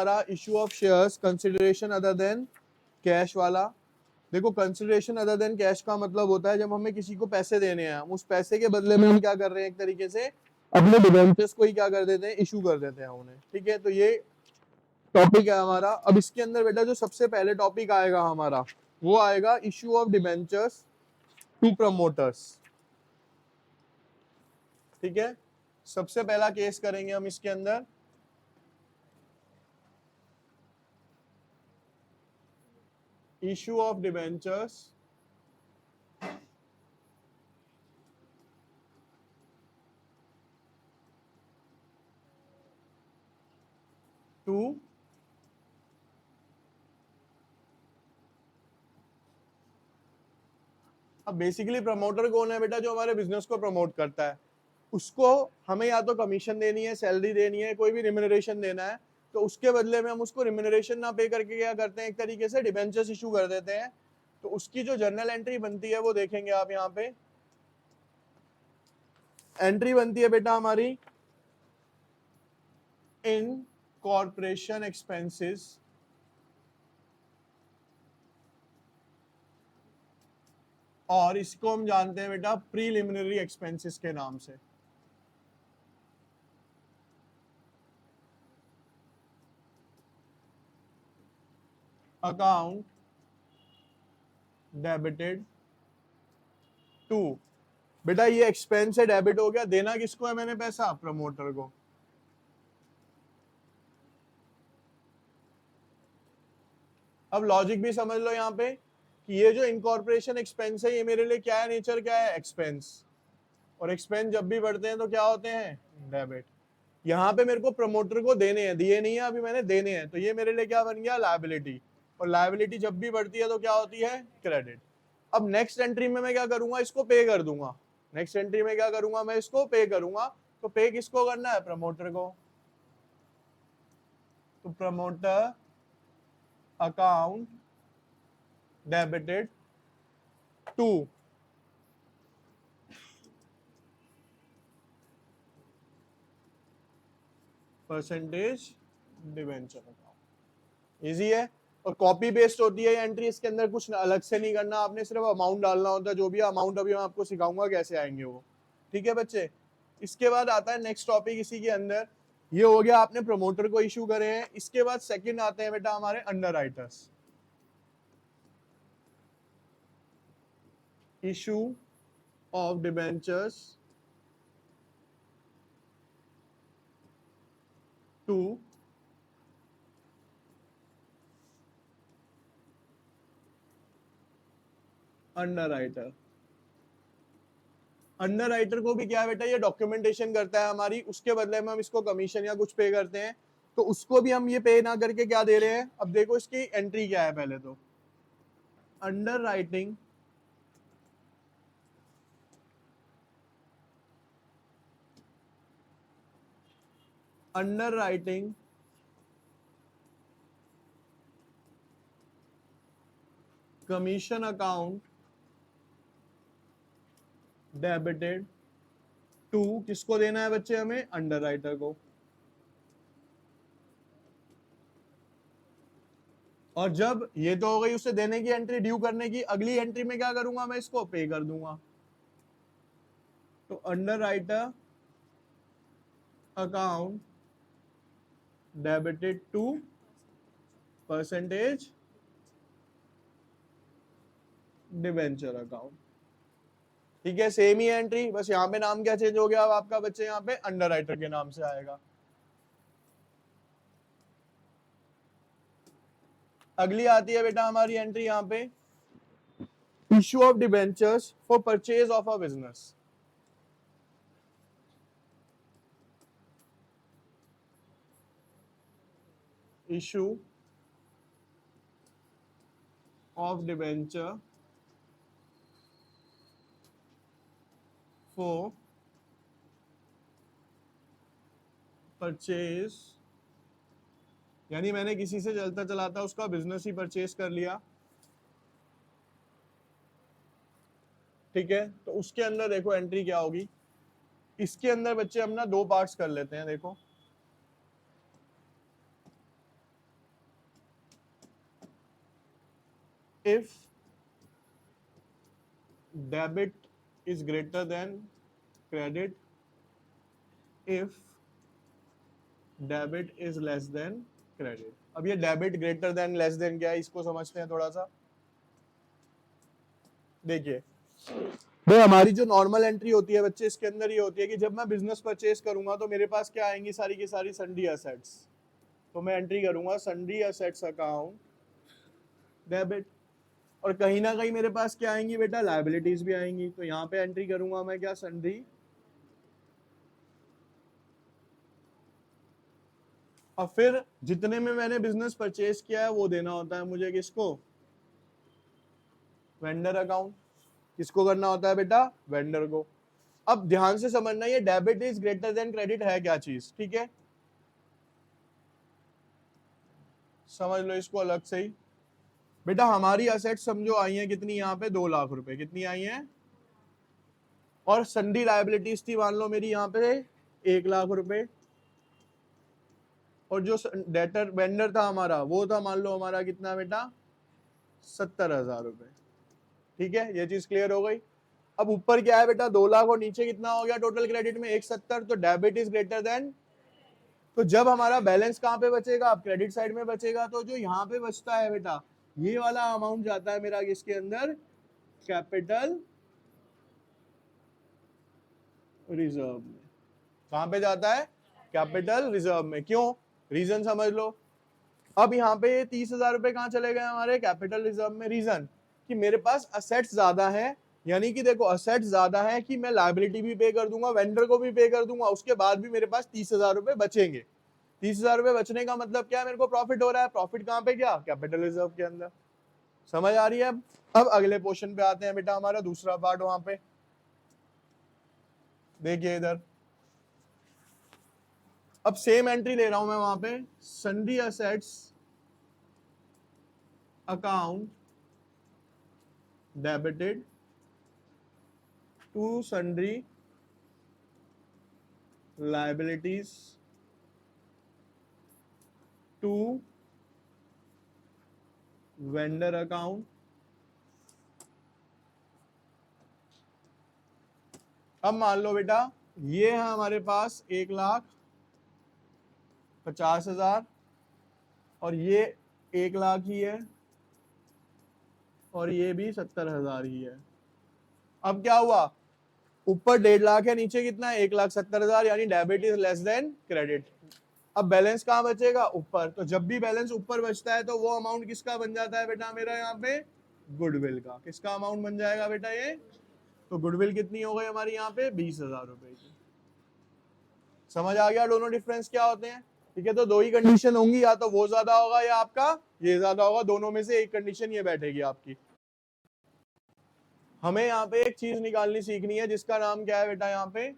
हमारा issue of shares consideration other than cash वाला। देखो कंसिडरेशन अदर देन कैश का मतलब होता है जब हमें किसी को पैसे देने हैं, हम उस पैसे के बदले में हम क्या कर रहे हैं, एक तरीके से अपने डिबेंचर्स को ही क्या कर देते हैं, इशू कर देते हैं उन्हें। ठीक है, तो ये टॉपिक है हमारा। अब इसके अंदर बेटा जो सबसे पहले टॉपिक आएगा हमारा वो आएगा issue of debentures to promoters. ठीक है, सबसे पहला केस करेंगे हम इसके अंदर। इशू ऑफ डिबेंचर्स टू अब बेसिकली प्रमोटर कौन है बेटा, जो हमारे बिजनेस को प्रमोट करता है। उसको हमें या तो कमीशन देनी है, सैलरी देनी है, कोई भी रिम्यूनरेशन देना है, तो उसके बदले में हम उसको रिम्यूनरेशन ना पे करके क्या करते हैं, एक तरीके से डिबेंचर्स इशू कर देते हैं। तो उसकी जो जर्नल एंट्री बनती है वो देखेंगे आप यहाँ पे। एंट्री बनती है बेटा हमारी इन कॉर्पोरेशन एक्सपेंसेस और इसको हम जानते हैं बेटा प्रीलिमिनरी एक्सपेंसेस के नाम से। अकाउंट डेबिटेड टू, बेटा ये एक्सपेंस है, डेबिट हो गया, देना किसको है मैंने पैसा, प्रमोटर को। अब लॉजिक भी समझ लो यहाँ पे कि ये जो इनकॉर्पोरेशन एक्सपेंस है ये मेरे लिए क्या है, नेचर क्या है, एक्सपेंस। और एक्सपेंस जब भी बढ़ते हैं तो क्या होते हैं, डेबिट। यहाँ पे मेरे को प्रमोटर को देने हैं, दिए नहीं है अभी मैंने, देने हैं, तो ये मेरे लिए क्या बन गया, लायबिलिटी। और लायबिलिटी जब भी बढ़ती है तो क्या होती है, क्रेडिट। अब नेक्स्ट एंट्री में मैं क्या करूंगा, इसको पे कर दूंगा। नेक्स्ट एंट्री में क्या करूंगा, मैं इसको पे करूंगा। तो पे किसको करना है, प्रमोटर को। तो promoter account debited to percentage debenture account. Easy है और कॉपी पेस्ट होती है एंट्री, इसके अंदर कुछ अलग से नहीं करना, आपने सिर्फ अमाउंट डालना होता है, जो भी अमाउंट अभी मैं आपको सिखाऊंगा कैसे आएंगे वो। ठीक है बच्चे, इसके बाद आता है नेक्स्ट टॉपिक इसी के अंदर। ये हो गया आपने प्रमोटर को इशू करे हैं। इसके बाद सेकंड आते हैं बेटा हमारे underwriters. Issue of debentures to underwriter. Underwriter को भी क्या है बेटा, ये डॉक्यूमेंटेशन करता है हमारी, उसके बदले में हम इसको कमीशन या कुछ पे करते हैं। तो उसको भी हम ये पे ना करके क्या दे रहे हैं, अब देखो इसकी एंट्री क्या है पहले तो, underwriting underwriting commission account debited to, किसको देना है बच्चे हमें, अंडरराइटर को। और जब ये तो हो गई उसे देने की एंट्री, ड्यू करने की, अगली एंट्री में क्या करूंगा, मैं इसको पे कर दूंगा। तो underwriter account debited to percentage debenture account. ठीक है, सेम ही एंट्री, बस यहाँ पे नाम क्या चेंज हो गया, अब आपका बच्चे यहाँ पे अंडरराइटर के नाम से आएगा। अगली आती है बेटा हमारी एंट्री यहाँ पे, issue of debentures for purchase of a business. Issue of debenture for purchase, यानी मैंने किसी से चलता चलाता उसका बिजनेस ही परचेज कर लिया। ठीक है, तो उसके अंदर देखो एंट्री क्या होगी। इसके अंदर बच्चे हम ना दो पार्ट्स कर लेते हैं, देखो if debit is greater than credit, if debit is less than credit. अब ये debit greater than less than क्या है, इसको समझते हैं थोड़ा सा। देखिए भाई, हमारी जो नॉर्मल एंट्री होती है बच्चे, इसके अंदर ये होती है कि जब मैं बिजनेस परचेज करूंगा तो मेरे पास क्या आएंगी, सारी की सारी सन्डी असेट्स। तो मैं एंट्री करूंगा सन्डी असेट्स अकाउंट डेबिट, और कहीं ना कहीं मेरे पास क्या आएंगी बेटा, लायबिलिटीज भी आएंगी। तो यहाँ पे एंट्री करूंगा मैं क्या, सन्डी। और फिर जितने में मैंने बिजनेस परचेज किया है वो देना होता है मुझे, किसको, वेंडर अकाउंट। किसको करना होता है बेटा, वेंडर को। अब ध्यान से समझना, ये debit is greater than credit है क्या चीज, ठीक है, समझ लो इसको अलग से ही। बेटा हमारी असेट समझो आई है कितनी, यहाँ पे 2 लाख रुपए, कितनी आई है, और सन्डी लायबिलिटीज थी मान लो मेरी यहाँ पे 1 लाख रुपए, और जो डेटर वेंडर था हमारा वो था मान लो हमारा कितना बेटा, 70,000 रुपए। ठीक है, ये चीज क्लियर हो गई। अब ऊपर क्या है बेटा, 2 लाख, और नीचे कितना हो गया टोटल क्रेडिट में 170, तो डेबिट इज ग्रेटर देन। तो जब हमारा बैलेंस कहाँ पे बचेगा, आप क्रेडिट साइड में बचेगा, तो जो यहाँ पे बचता है बेटा, ये वाला अमाउंट जाता है मेरा किसके अंदर, कैपिटल रिजर्व में। कहाँ पे जाता है, कैपिटल रिजर्व में। क्यों, रीजन समझ लो। अब यहाँ पे 30,000 रुपए कहाँ चले गए हमारे, कैपिटल रिजर्व में। रीजन कि मेरे पास असेट्स ज्यादा है, यानी कि देखो असेट्स ज्यादा है कि मैं लायबिलिटी भी पे कर दूंगा, वेंडर को भी पे कर दूंगा, उसके बाद भी मेरे पास 30,000 रुपए बचेंगे। 30,000 रुपए बचने का मतलब क्या है, मेरे को प्रॉफिट हो रहा है। प्रॉफिट कहाँ पे, क्या, कैपिटल रिजर्व के अंदर। समझ आ रही है। अब अगले पोर्शन पे आते हैं बेटा, हमारा दूसरा पार्ट। वहां पे देखिए इधर, अब सेम एंट्री ले रहा हूं मैं वहां पे, sundry assets account debited to sundry liabilities to vendor account. अब मान लो बेटा ये है हमारे पास 1,50,000, और ये 1 लाख ही है, और ये भी 70,000 ही है। अब क्या हुआ, ऊपर 1.5 लाख है, नीचे कितना है, 1,70,000, यानी debit is less than credit. अब बैलेंस कहाँ बचेगा, ऊपर। तो जब भी बैलेंस ऊपर बचता है तो वो अमाउंट किसका बन जाता है बेटा, मेरा यहाँ पे गुडविल का। किसका अमाउंट बन जाएगा बेटा ये, तो गुडविल कितनी हो गई हमारी यहाँ पे, 20,000 रुपए की। समझ आ गया दोनों डिफरेंस क्या होते हैं। ठीक है, तो 2 ही कंडीशन होंगी, या तो वो ज्यादा होगा या आपका ये ज्यादा होगा, दोनों में से एक कंडीशन ये बैठेगी आपकी। हमें यहाँ पे एक चीज निकालनी सीखनी है, जिसका नाम क्या है बेटा, यहाँ पे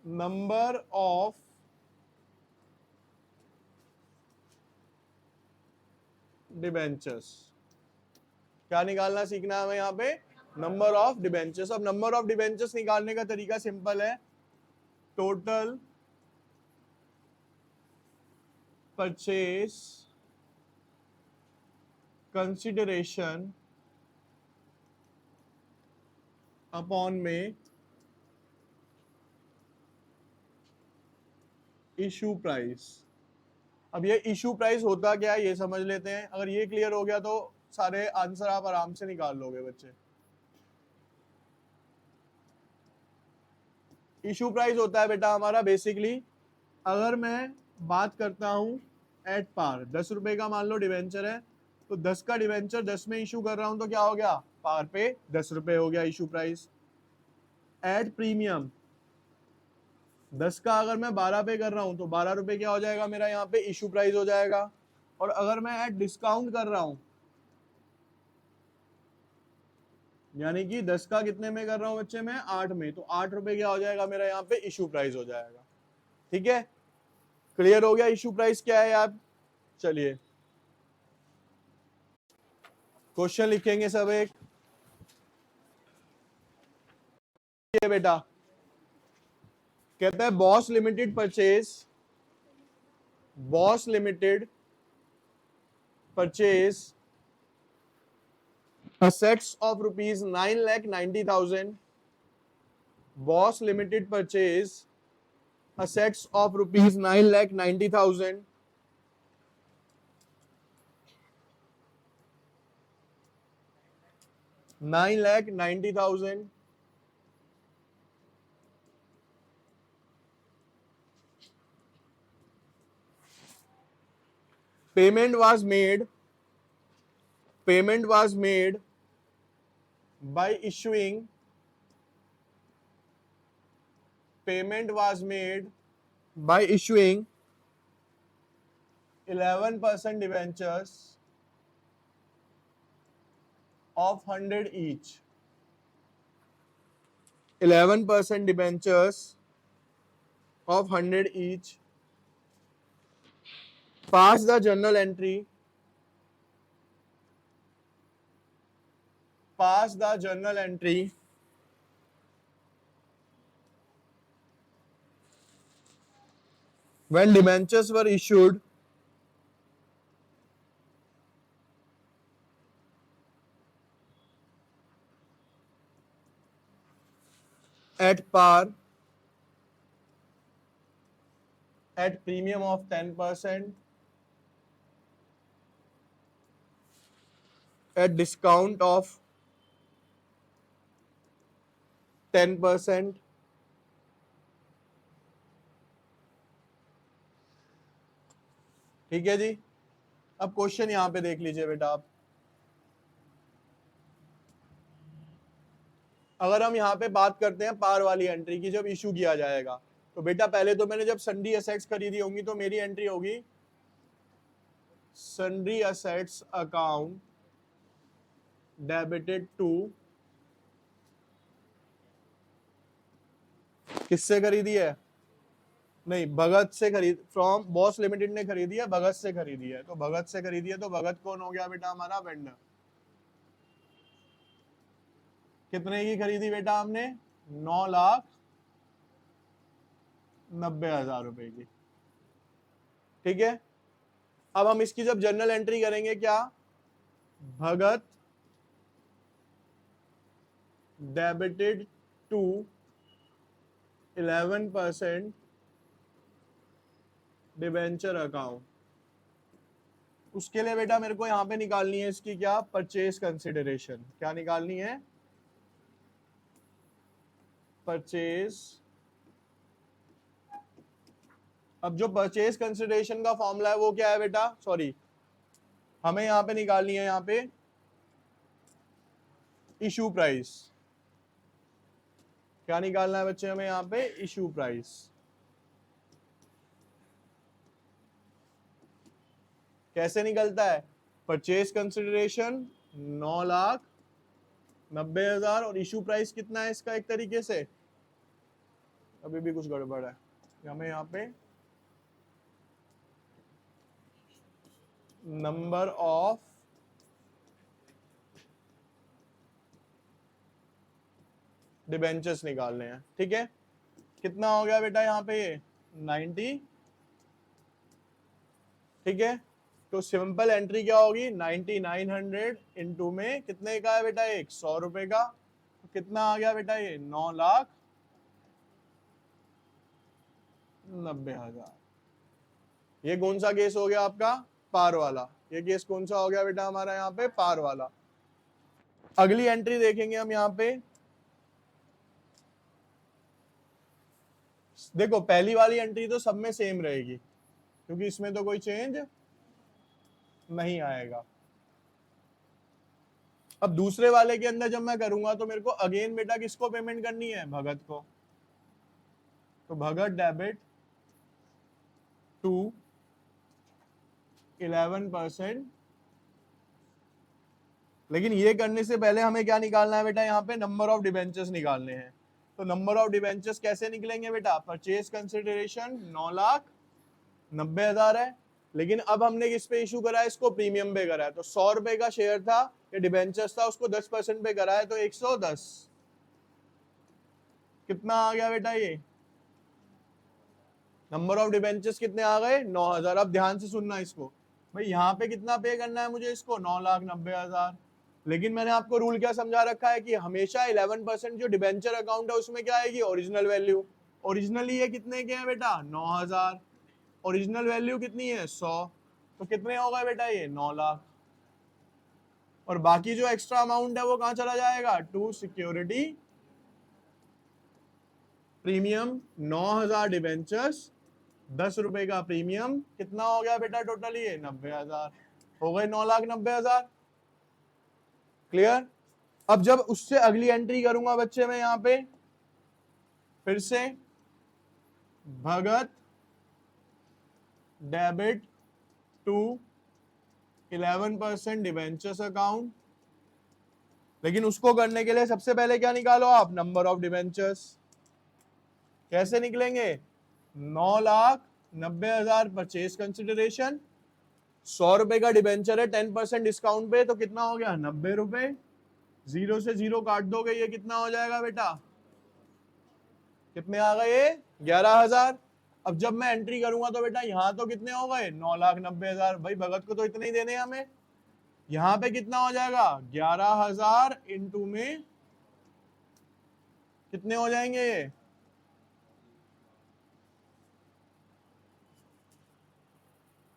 नंबर ऑफ डिबेंचर्स। क्या निकालना सीखना है हमें यहाँ पे, नंबर ऑफ डिबेंचर्स। अब नंबर ऑफ डिबेंचर्स निकालने का तरीका सिंपल है, टोटल परचेज कंसिडरेशन अपॉन में इशू प्राइस। अब ये इशू प्राइस होता क्या है ये समझ लेते हैं। अगर ये क्लियर हो गया तो सारे आंसर आप आराम से निकाल लोगे बच्चे। इशू प्राइस होता है बेटा हमारा बेसिकली, अगर मैं बात करता हूं एट पार, 10 रुपए का मान लो डिवेंचर है, तो 10 का डिवेंचर 10 में इशू कर रहा हूं, तो क्या हो गया, पार पे 10 रुपए हो गया इशू प्राइस। एट प्रीमियम 10 का अगर मैं 12 पे कर रहा हूं, तो 12 रुपए क्या हो जाएगा मेरा यहाँ पे, इशू प्राइस हो जाएगा। और अगर मैं एट डिस्काउंट कर रहा हूं, यानी कि 10 का कितने में कर रहा हूं बच्चे, मैं 8 में, तो 8 रुपए क्या हो जाएगा मेरा यहाँ पे, इशू प्राइस हो जाएगा। ठीक है, क्लियर हो गया इशू प्राइस क्या है यार। चलिए क्वेश्चन लिखेंगे सब एक। ये बेटा कहता है boss limited purchase assets of rupees 9,90,000. Boss Limited purchase assets of rupees 9,90,000. 9,90,000. Payment was made by issuing 11% debentures of 100 each. 11% debentures of 100 each. Pass the journal entry. When debentures were issued at par at premium of 10%, at discount of 10%, ठीक है जी। अब question यहां पे देख लीजिए बेटा आप, अगर हम यहाँ पे बात करते हैं पार वाली एंट्री की, जब इशू किया जाएगा तो बेटा पहले तो मैंने जब सन्ड्री असेट्स खरीदी होंगी तो मेरी एंट्री होगी sundry assets account debited to, किससे खरीदी है? नहीं, भगत से खरीद, फ्रॉम बॉस लिमिटेड ने खरीदी है, भगत से खरीदी है। तो भगत से खरीदी है तो भगत कौन हो गया बेटा? हमारा वेंडर। कितने की खरीदी बेटा हमने? 9,90,000 रुपए की, ठीक है। अब हम इसकी जब जर्नल एंट्री करेंगे, क्या? भगत डेबिटेड टू 11% डिबेंचर अकाउंट। उसके लिए बेटा मेरे को यहां पे निकालनी है इसकी क्या? Purchase consideration. क्या निकालनी है? परचेज। अब जो परचेज कंसिडरेशन का फॉर्मूला है वो क्या है बेटा? सॉरी, हमें यहां पे निकालनी है, यहां पे इशू प्राइस। क्या निकालना है बच्चे हमें यहां पे? Issue price. कैसे निकलता है? परचेज कंसिडरेशन 9,90,000 और इशू प्राइस कितना है इसका? एक तरीके से अभी भी कुछ गड़बड़ है, हमें यहाँ पे नंबर ऑफ डिबेंचर्स निकालने हैं, ठीक है। कितना हो गया बेटा यहाँ पे? ये 90, ठीक है। तो सिंपल एंट्री क्या होगी? 9900 इंटू में कितने का है बेटा? 100 रुपए का। तो कितना आ गया बेटा? ये 9,90,000। ये कौन सा केस हो गया आपका? पार वाला। ये केस कौन सा हो गया बेटा हमारा यहाँ पे? पार वाला। अगली एंट्री देखेंगे हम यहाँ पे। देखो पहली वाली एंट्री तो सब में सेम रहेगी क्योंकि इसमें तो कोई चेंज नहीं आएगा। अब दूसरे वाले के अंदर जब मैं करूंगा तो मेरे को अगेन बेटा किसको पेमेंट करनी है? भगत को। तो भगत डेबिट टू 11%। लेकिन ये करने से पहले हमें क्या निकालना है बेटा? यहाँ पे नंबर ऑफ डिबेंचर्स निकालने हैं। तो नंबर ऑफ डिबेंचर्स कैसे निकलेंगे बेटा? परचेज कंसिडरेशन 9,90,000 है, लेकिन अब हमने किस पे इशू करा है? इसको प्रीमियम पे करा है। तो 100 रुपए का शेयर था, ये डिबेंचर्स था, उसको 10% पे करा है तो 110। कितना आ गया बेटा? ये नंबर ऑफ डिबेंचर्स कितने आ गए? 9,000। अब ध्यान से सुनना इसको, भाई यहाँ पे कितना पे करना है मुझे इसको, 9,90,000। लेकिन मैंने आपको रूल क्या समझा रखा है कि हमेशा 11% जो डिबेंचर अकाउंट है उसमें क्या आएगी, ओरिजिनल वैल्यू। ओरिजिनली ये कितने के हैं बेटा, 9,000। ओरिजिनल वैल्यू कितनी है, 100। तो कितने होगा बेटा ये, 9 लाख। और बाकी जो एक्स्ट्रा अमाउंट है वो कहां चला जाएगा, टू सिक्योरिटी प्रीमियम। 9,000 डिबेंचर्स, 10 रुपए का प्रीमियम, कितना हो गया बेटा टोटल, ये 90,000 हो गए, 9,90,000। क्लियर। अब जब उससे अगली एंट्री करूंगा बच्चे मैं यहाँ पे फिर से भगत डेबिट टू 11% डिबेंचर्स अकाउंट। लेकिन उसको करने के लिए सबसे पहले क्या निकालो आप, नंबर ऑफ डिबेंचर्स। कैसे निकलेंगे, 9,90,000 परचेज कंसिडरेशन, 100 रुपए का डिबेंचर है 10% डिस्काउंट पे, तो कितना हो गया, 90 रुपए। 0 से 0 काट दोगे, ये कितना हो जाएगा बेटा, कितने आ गए, 11,000। अब जब मैं एंट्री करूंगा तो बेटा यहाँ तो कितने हो गए, 9,90,000। भाई भगत को तो इतने ही देने हैं हमें। यहाँ पे कितना हो जाएगा, 11,000 इंटू में कितने हो जाएंगे ये,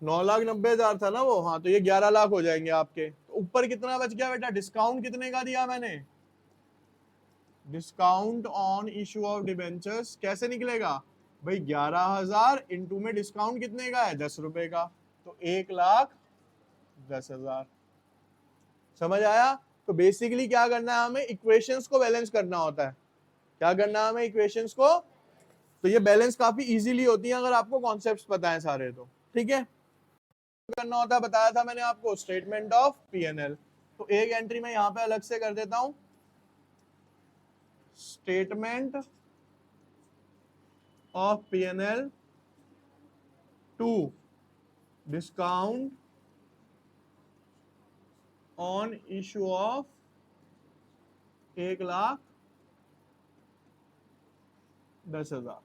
9,90,000 था ना वो, हाँ तो ये 11 लाख हो जाएंगे आपके। तो ऊपर कितना बच गया बेटा, डिस्काउंट कितने का दिया मैंने, discount on issue of debentures कैसे निकलेगा भाई, 11,000 इंटू में डिस्काउंट कितने का है, 10 रुपए का, तो 1,10,000। समझ आया। तो बेसिकली क्या करना है हमें, इक्वेशंस को बैलेंस करना होता है। क्या करना है हमें, इक्वेशंस को। तो ये बैलेंस काफी इजीली होती है अगर आपको कॉन्सेप्ट्स पता है सारे तो, ठीक है। करना होता है बताया था मैंने आपको, स्टेटमेंट ऑफ पीएनएल। तो एक एंट्री में यहां पे अलग से कर देता हूं, statement of PNL to discount on issue of 1,10,000।